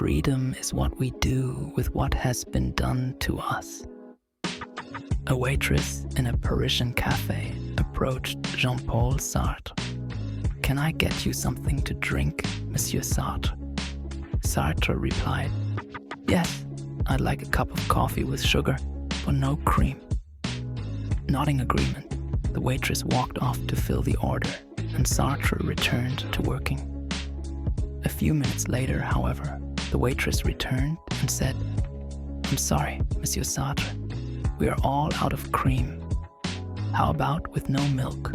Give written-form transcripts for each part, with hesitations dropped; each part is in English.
freedom is what we do with what has been done to us. A waitress in a Parisian cafe approached Jean-Paul Sartre. "Can I get you something to drink, Monsieur Sartre?" Sartre replied, "Yes, I'd like a cup of coffee with sugar, but no cream." Nodding agreement, the waitress walked off to fill the order, and Sartre returned to working. A few minutes later, however, the waitress returned and said, "I'm sorry, Monsieur Sartre, we are all out of cream. How about with no milk?"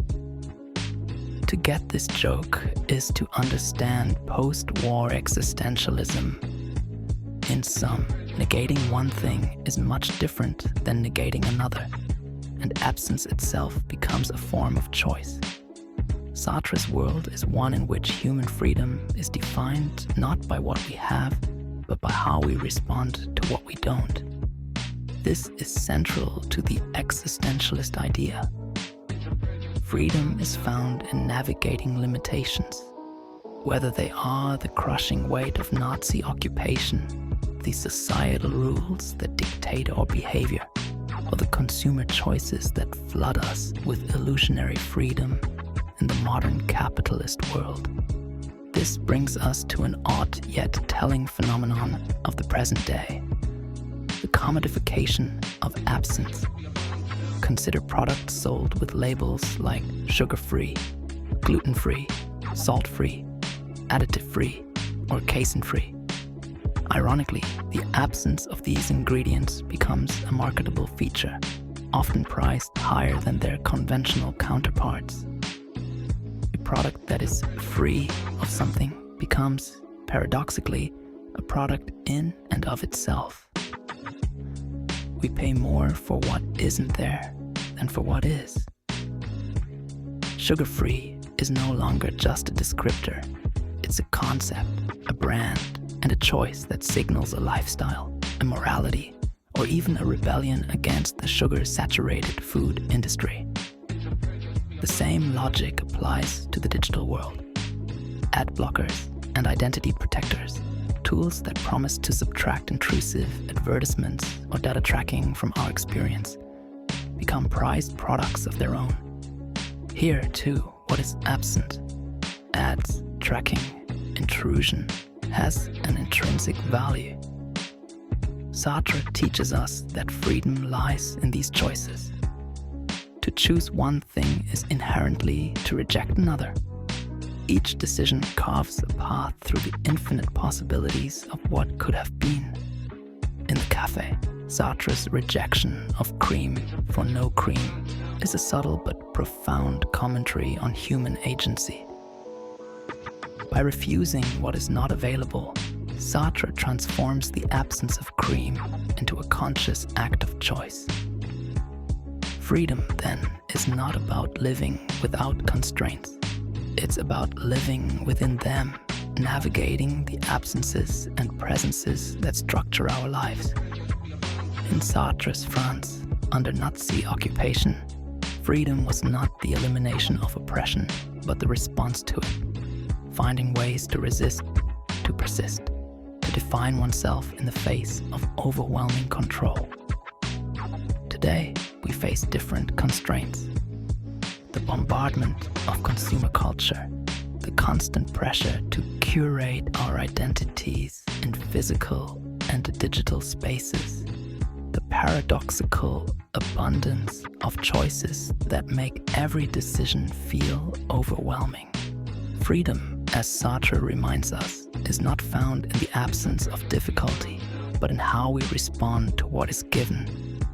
To get this joke is to understand post-war existentialism. In sum, negating one thing is much different than negating another, and absence itself becomes a form of choice. Sartre's world is one in which human freedom is defined not by what we have, but by how we respond to what we don't. This is central to the existentialist idea. Freedom is found in navigating limitations, whether they are the crushing weight of Nazi occupation, the societal rules that dictate our behavior, or the consumer choices that flood us with illusionary freedom in the modern capitalist world. This brings us to an odd yet telling phenomenon of the present day: the commodification of absence. Consider products sold with labels like sugar-free, gluten-free, salt-free, additive-free, or casein-free. Ironically, the absence of these ingredients becomes a marketable feature, often priced higher than their conventional counterparts. A product that is free of something becomes, paradoxically, a product in and of itself. We pay more for what isn't there than for what is. Sugar-free is no longer just a descriptor. It's a concept, a brand, and a choice that signals a lifestyle, a morality, or even a rebellion against the sugar-saturated food industry. The same logic applies to the digital world. Ad blockers and identity protectors, tools that promise to subtract intrusive advertisements or data tracking from our experience, become prized products of their own. Here, too, what is absent, ads, tracking, intrusion, has an intrinsic value. Sartre teaches us that freedom lies in these choices. To choose one thing is inherently to reject another. Each decision carves a path through the infinite possibilities of what could have been. In the cafe, Sartre's rejection of cream for no cream is a subtle but profound commentary on human agency. By refusing what is not available, Sartre transforms the absence of cream into a conscious act of choice. Freedom, then, is not about living without constraints. It's about living within them, navigating the absences and presences that structure our lives. In Sartre's France, under Nazi occupation, freedom was not the elimination of oppression, but the response to it. Finding ways to resist, to persist, to define oneself in the face of overwhelming control. Today, we face different constraints. The bombardment of consumer culture, the constant pressure to curate our identities in physical and digital spaces, the paradoxical abundance of choices that make every decision feel overwhelming. Freedom, as Sartre reminds us, is not found in the absence of difficulty, but in how we respond to what is given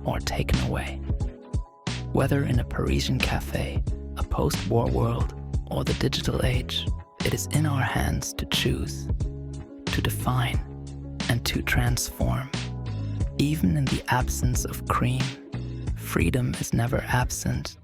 or taken away. Whether in a Parisian cafe, a post-war world, or the digital age, it is in our hands to choose, to define, and to transform. Even in the absence of cream, freedom is never absent